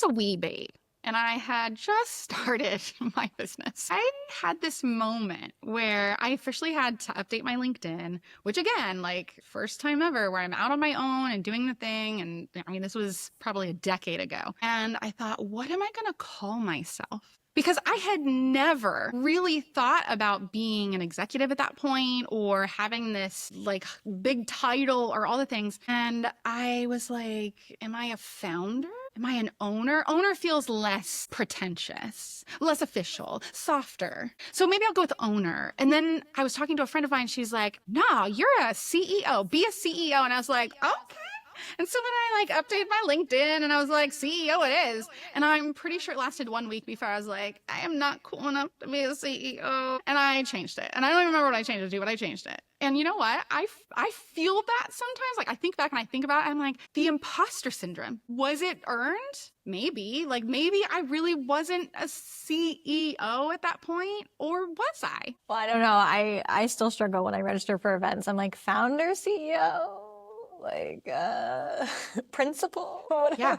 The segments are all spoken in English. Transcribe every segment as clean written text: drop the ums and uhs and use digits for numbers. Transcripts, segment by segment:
was a wee babe and I had just started my business, I had this moment where I officially had to update my LinkedIn, which again, like first time ever where I'm out on my own and doing the thing. And I mean, this was probably a decade ago. And I thought, what am I going to call myself? Because I had never really thought about being an executive at that point or having this like big title or all the things. And I was like, am I a founder? Am I an owner? Owner feels less pretentious, less official, softer. So maybe I'll go with owner. And then I was talking to a friend of mine. She's like, no, you're a CEO. Be a CEO. And I was like, okay. And so then I like updated my LinkedIn and I was like, CEO it is. And I'm pretty sure it lasted 1 week before I was like, I am not cool enough to be a CEO. And I changed it. And I don't even remember what I changed it to, but I changed it. And you know what? I feel that sometimes. Like I think back and I think about it, I'm like, the imposter syndrome. Was it earned? Maybe. Like maybe I really wasn't a CEO at that point, or was I? Well, I don't know. I still struggle when I register for events. I'm like, founder, CEO, like principal, whatever. Yeah.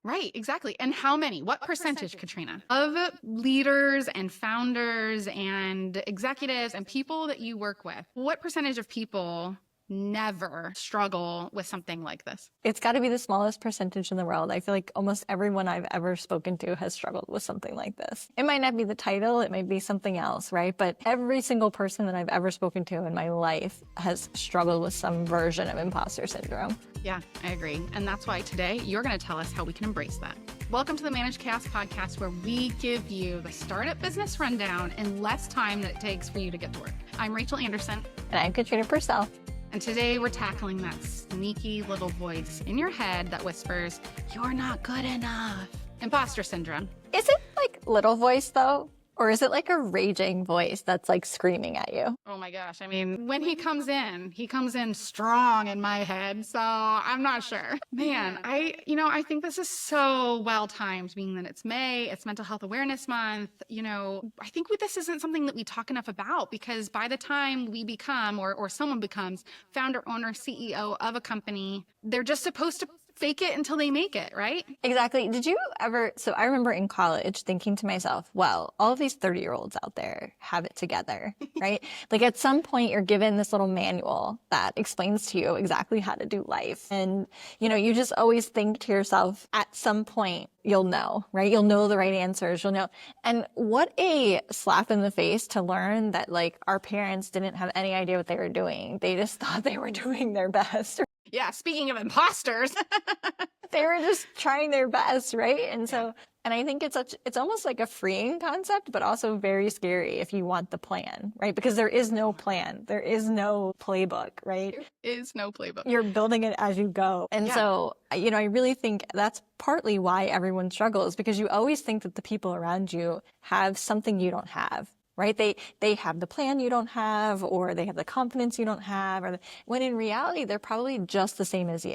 Right, exactly. And how many? What percentage, Katrina, of leaders and founders and executives and people that you work with, what percentage of people never struggle with something like this? It's got to be the smallest percentage in the world. I feel like almost everyone I've ever spoken to has struggled with something like this. It might not be the title, it might be something else, right? But every single person that I've ever spoken to in my life has struggled with some version of imposter syndrome. Yeah, I agree. And that's why today you're going to tell us how we can embrace that. Welcome to the Manage Chaos podcast, where we give you the startup business rundown in less time than it takes for you to get to work. I'm Rachel Anderson. And I'm Katrina Purcell. And today we're tackling that sneaky little voice in your head that whispers, you're not good enough. Imposter syndrome. Is it like little voice though? Or is it like a raging voice that's like screaming at you? Oh my gosh. I mean, when he comes in strong in my head. So I'm not sure. Man, I think this is so well timed, being that it's May, it's Mental Health Awareness Month. I think this isn't something that we talk enough about, because by the time we become or someone becomes founder, owner, CEO of a company, they're just supposed to fake it until they make it, right? Exactly. Did you ever, so I remember in college thinking to myself, well, all of these 30-year-olds out there have it together, right? Like at some point you're given this little manual that explains to you exactly how to do life. And, you just always think to yourself, at some point you'll know, right? You'll know the right answers, you'll know. And what a slap in the face to learn that like our parents didn't have any idea what they were doing. They just thought they were doing their best. Yeah, speaking of imposters. They were just trying their best, right? And I think it's almost like a freeing concept, but also very scary if you want the plan, right? Because there is no plan. There is no playbook, right? There is no playbook. You're building it as you go. And so, I really think that's partly why everyone struggles, because you always think that the people around you have something you don't have. Right? They have the plan you don't have, or they have the confidence you don't have, when in reality, they're probably just the same as you.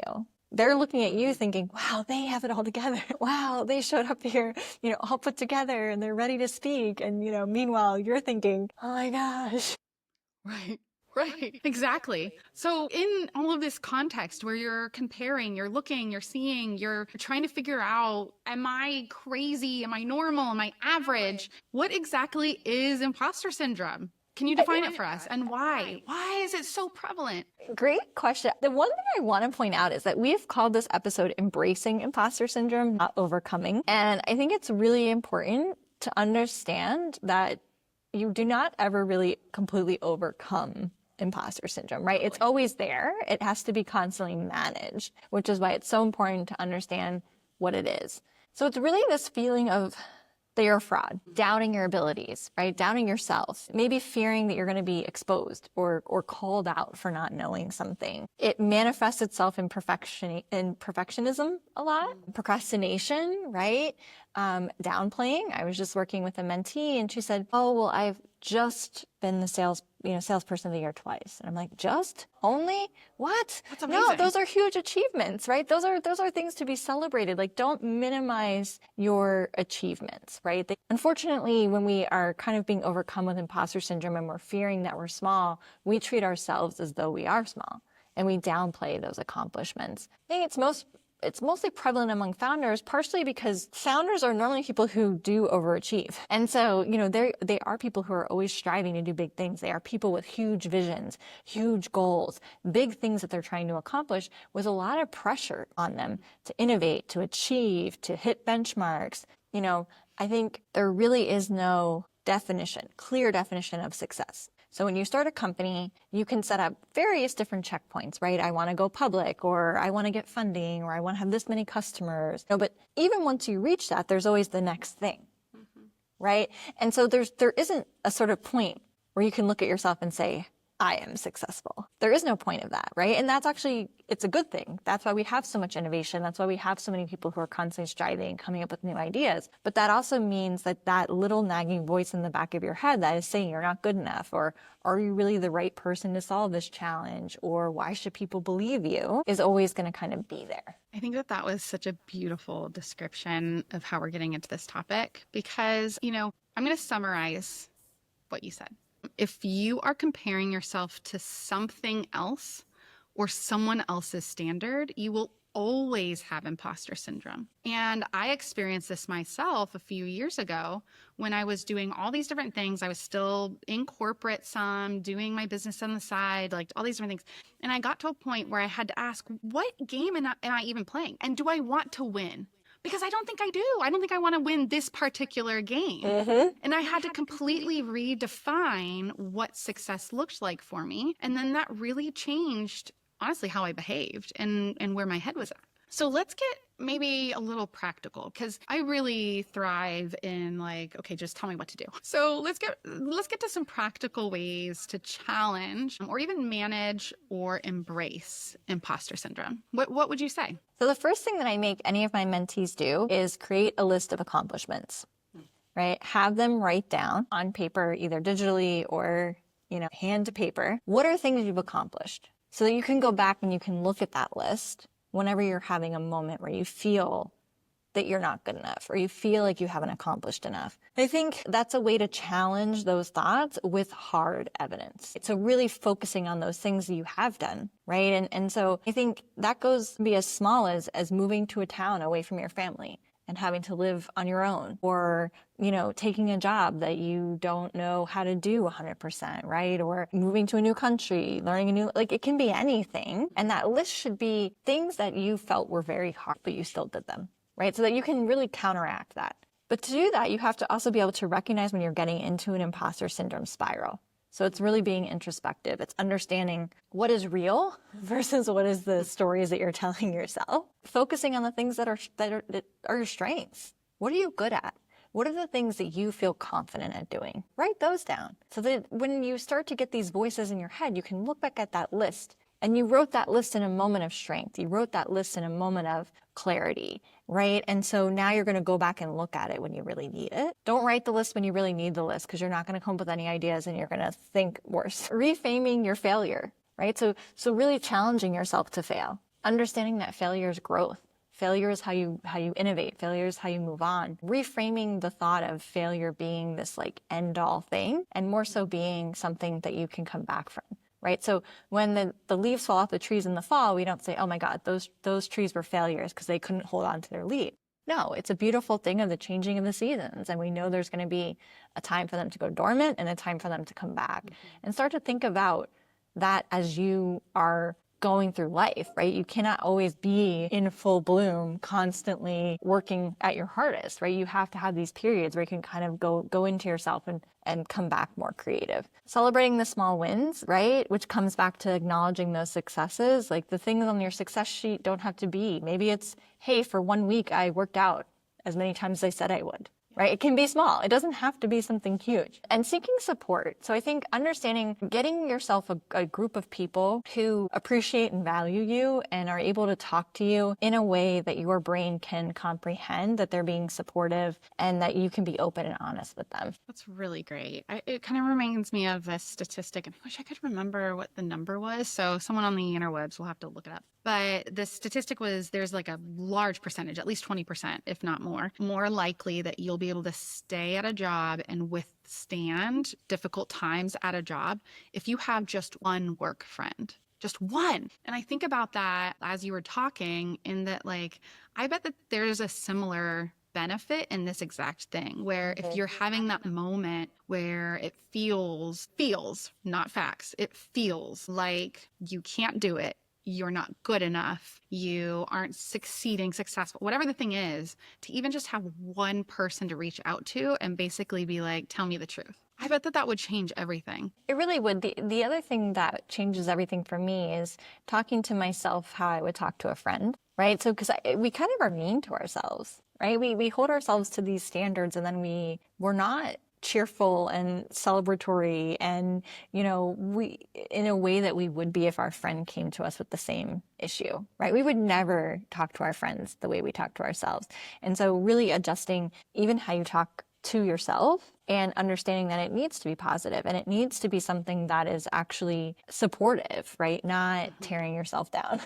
They're looking at you thinking, wow, they have it all together. Wow, they showed up here, all put together and they're ready to speak. And, meanwhile, you're thinking, oh my gosh. Right. Exactly. So in all of this context where you're comparing, you're looking, you're seeing, you're trying to figure out, am I crazy? Am I normal? Am I average? What exactly is imposter syndrome? Can you define it for us? And why? Why is it so prevalent? Great question. The one thing I want to point out is that we've called this episode Embracing Imposter Syndrome, Not Overcoming. And I think it's really important to understand that you do not ever really completely overcome imposter syndrome, right? It's always there. It has to be constantly managed, which is why it's so important to understand what it is. So it's really this feeling of that you're a fraud, doubting your abilities, right? Doubting yourself, maybe fearing that you're going to be exposed or called out for not knowing something. It manifests itself in perfectionism a lot, procrastination, right? Downplaying. I was just working with a mentee and she said, oh, well, I've just been the salesperson of the year twice. And I'm like, just? Only? What? That's amazing. No, those are huge achievements, right? Those are things to be celebrated. Like, don't minimize your achievements, right? Unfortunately, when we are kind of being overcome with imposter syndrome and we're fearing that we're small, we treat ourselves as though we are small and we downplay those accomplishments. I think it's most It's mostly prevalent among founders, partially because founders are normally people who do overachieve. And so, they are people who are always striving to do big things. They are people with huge visions, huge goals, big things that they're trying to accomplish with a lot of pressure on them to innovate, to achieve, to hit benchmarks. I think there really is no clear definition of success. So when you start a company, you can set up various different checkpoints, right? I want to go public, or I want to get funding, or I want to have this many customers. But even once you reach that, there's always the next thing, right? And so there isn't a sort of point where you can look at yourself and say, I am successful. There is no point of that, right? And that's actually, it's a good thing. That's why we have so much innovation. That's why we have so many people who are constantly striving, coming up with new ideas. But that also means that little nagging voice in the back of your head that is saying you're not good enough, or are you really the right person to solve this challenge, or why should people believe you, is always going to kind of be there. I think that was such a beautiful description of how we're getting into this topic, because, I'm going to summarize what you said. If you are comparing yourself to something else or someone else's standard, you will always have imposter syndrome. And I experienced this myself a few years ago when I was doing all these different things. I was still in corporate, doing my business on the side, like all these different things. And I got to a point where I had to ask, what game am I even playing? And do I want to win? Because I don't think I do. I don't think I want to win this particular game. And I had to completely redefine what success looked like for me. And then that really changed, honestly, how I behaved and where my head was at. So let's get maybe a little practical, because I really thrive in okay, just tell me what to do. So let's get to some practical ways to challenge or even manage or embrace imposter syndrome. What would you say? So the first thing that I make any of my mentees do is create a list of accomplishments, right? Have them write down on paper, either digitally or, hand to paper. What are things you've accomplished? So that you can go back and you can look at that list whenever you're having a moment where you feel that you're not good enough, or you feel like you haven't accomplished enough. I think that's a way to challenge those thoughts with hard evidence. So really focusing on those things that you have done, right? And so I think that goes to be as small as moving to a town away from your family and having to live on your own, or, taking a job that you don't know how to do 100%, right? Or moving to a new country, learning it can be anything. And that list should be things that you felt were very hard, but you still did them, right? So that you can really counteract that. But to do that, you have to also be able to recognize when you're getting into an imposter syndrome spiral. So it's really being introspective. It's understanding what is real versus what is the stories that you're telling yourself. Focusing on the things that are your strengths. What are you good at? What are the things that you feel confident at doing? Write those down so that when you start to get these voices in your head, you can look back at that list. And you wrote that list in a moment of strength. You wrote that list in a moment of clarity, right? And so now you're going to go back and look at it when you really need it. Don't write the list when you really need the list, because you're not going to come up with any ideas and you're going to think worse. Reframing your failure, right? So really challenging yourself to fail. Understanding that failure is growth. Failure is how you innovate. Failure is how you move on. Reframing the thought of failure being this end all thing, and more so being something that you can come back from. Right? So when the leaves fall off the trees in the fall, we don't say, oh my God, those trees were failures because they couldn't hold on to their leaves. No, it's a beautiful thing of the changing of the seasons. And we know there's going to be a time for them to go dormant and a time for them to come back. And start to think about that as you are going through life, right? You cannot always be in full bloom, constantly working at your hardest, right? You have to have these periods where you can kind of go into yourself and come back more creative. Celebrating the small wins, right? Which comes back to acknowledging those successes. The things on your success sheet don't have to be. Maybe it's, hey, for 1 week, I worked out as many times as I said I would. Right? It can be small. It doesn't have to be something huge. And seeking support. So I think understanding, getting yourself a group of people who appreciate and value you and are able to talk to you in a way that your brain can comprehend, that they're being supportive and that you can be open and honest with them. That's really great. It kind of reminds me of a statistic, and I wish I could remember what the number was. So someone on the interwebs will have to look it up. But the statistic was there's a large percentage, at least 20%, if not more likely that you'll be able to stay at a job and withstand difficult times at a job if you have just one work friend. just one. And I think about that as you were talking, in that, like, I bet that there's a similar benefit in this exact thing, where if you're having that moment where it feels, not facts, it feels like you can't do it, you're not good enough, you aren't successful, whatever the thing is, to even just have one person to reach out to and basically be like, tell me the truth. I bet that that would change everything. It really would. The other thing that changes everything for me is talking to myself how I would talk to a friend, right? So, because we kind of are mean to ourselves, right? We hold ourselves to these standards, and then we're not cheerful and celebratory, and we, in a way that we would be if our friend came to us with the same issue, right? We would never talk to our friends the way we talk to ourselves. And so really adjusting even how you talk to yourself and understanding that it needs to be positive and it needs to be something that is actually supportive, right? Not tearing yourself down.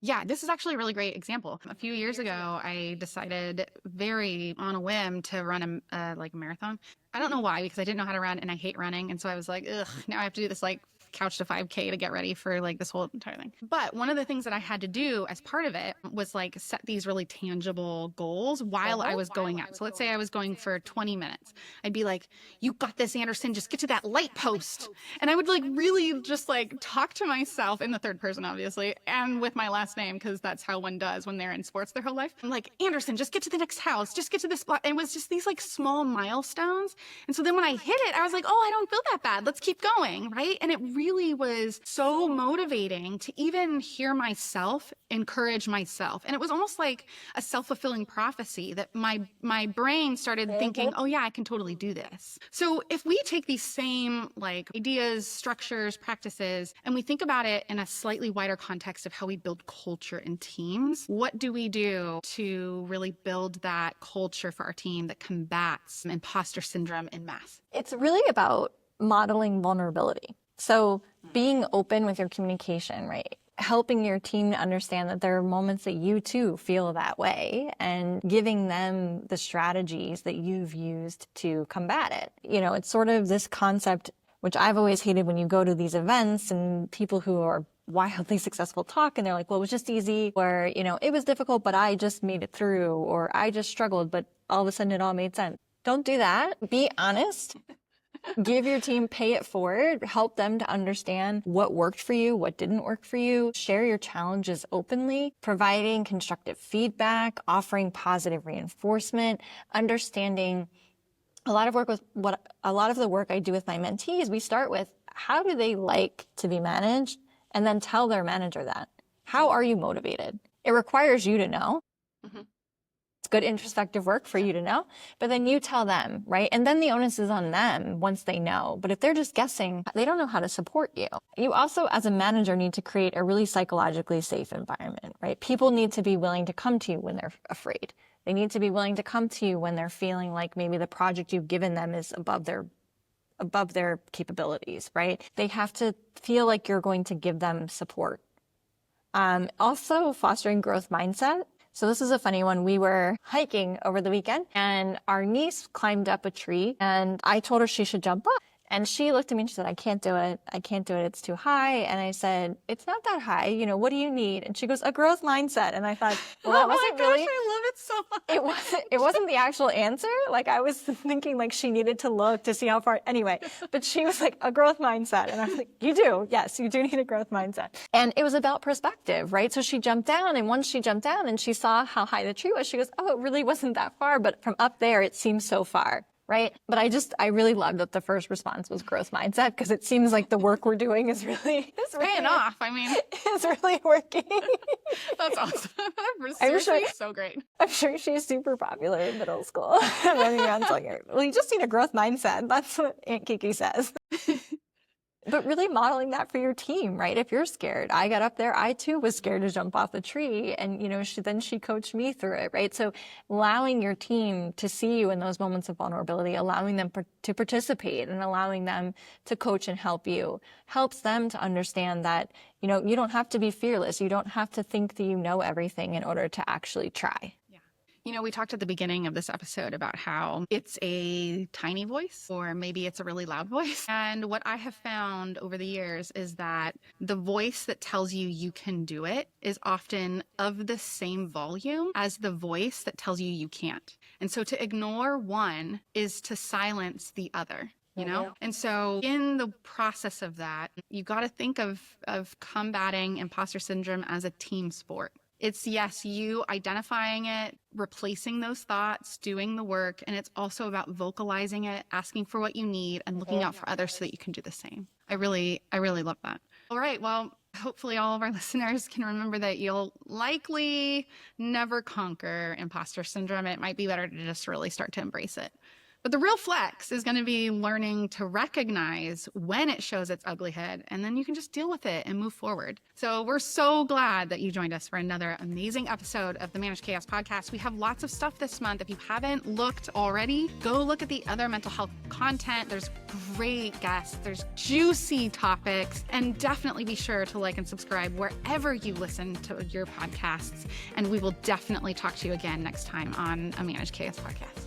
Yeah, this is actually a really great example. A few years ago, I decided very on a whim to run a marathon. I don't know why, because I didn't know how to run and I hate running. And so I was like, ugh, now I have to do this like couch to 5K to get ready for like this whole entire thing. But one of the things that I had to do as part of it was like set these really tangible goals while I was going out. So let's say I was going for 20 minutes. I'd be like, you got this, Anderson, just get to that light post. And I would like really just like talk to myself in the third person, obviously, and with my last name, because that's how one does when they're in sports their whole life. I'm like, Anderson, just get to the next house, just get to this spot. And it was just these like small milestones. And so then when I hit it, I was like, oh, I don't feel that bad. Let's keep going, right? And it really was so motivating to even hear myself encourage myself. And it was almost like a self-fulfilling prophecy that my brain started thinking, oh yeah, I can totally do this. So if we take these same like ideas, structures, practices, and we think about it in a slightly wider context of how we build culture in teams, what do we do to really build that culture for our team that combats imposter syndrome en masse? It's really about modeling vulnerability. So being open with your communication, right? Helping your team to understand that there are moments that you too feel that way and giving them the strategies that you've used to combat it. It's sort of this concept, which I've always hated when you go to these events and people who are wildly successful talk and they're like, well, it was just easy, or, it was difficult, but I just made it through, or I just struggled, but all of a sudden it all made sense. Don't do that. Be honest. Give your team, pay it forward, help them to understand what worked for you, what didn't work for you, share your challenges openly, providing constructive feedback, offering positive reinforcement, understanding a lot of the work I do with my mentees, we start with how do they like to be managed, and then tell their manager that. How are you motivated? It requires you to know. Mm-hmm. Good introspective work for you to know, but then you tell them, right? And then the onus is on them once they know. But if they're just guessing, they don't know how to support you. You also, as a manager, need to create a really psychologically safe environment, right? People need to be willing to come to you when they're afraid. They need to be willing to come to you when they're feeling like maybe the project you've given them is above their capabilities, right? They have to feel like you're going to give them support. Also fostering growth mindset. So this is a funny one. We were hiking over the weekend and our niece climbed up a tree and I told her she should jump up. And she looked at me and she said, I can't do it. I can't do it. It's too high. And I said, it's not that high. What do you need? And she goes, a growth mindset. And I thought, well, that wasn't really. I love it so much. It wasn't the actual answer. Like I was thinking like she needed to look to see how far. Anyway, but she was like, a growth mindset. And I was like, you do. Yes, you do need a growth mindset. And it was about perspective, right? So she jumped down, and once she jumped down and she saw how high the tree was, she goes, oh, it really wasn't that far. But from up there, it seems so far. Right. But I really love that the first response was growth mindset, because it seems like the work we're doing is really paying off. I mean, it's really working. That's awesome. Seriously, so great. I'm sure she's super popular in middle school. Running around telling her, well, you just need a growth mindset. That's what Aunt Kiki says. But really modeling that for your team, right? If you're scared, I got up there, I too was scared to jump off the tree, and she coached me through it, right? So allowing your team to see you in those moments of vulnerability, allowing them to participate and allowing them to coach and help you, helps them to understand that, you don't have to be fearless. You don't have to think that you know everything in order to actually try. We talked at the beginning of this episode about how it's a tiny voice, or maybe it's a really loud voice. And what I have found over the years is that the voice that tells you you can do it is often of the same volume as the voice that tells you you can't. And so to ignore one is to silence the other. And so in the process of that, you got to think of combating imposter syndrome as a team sport. It's, yes, you identifying it, replacing those thoughts, doing the work, and it's also about vocalizing it, asking for what you need, and looking out for others so that you can do the same. I really love that. All right, well, hopefully all of our listeners can remember that you'll likely never conquer imposter syndrome. It might be better to just really start to embrace it. But the real flex is going to be learning to recognize when it shows its ugly head, and then you can just deal with it and move forward. So we're so glad that you joined us for another amazing episode of the Manage Chaos podcast. We have lots of stuff this month. If you haven't looked already, go look at the other mental health content. There's great guests, there's juicy topics, and definitely be sure to like and subscribe wherever you listen to your podcasts. And we will definitely talk to you again next time on a Manage Chaos podcast.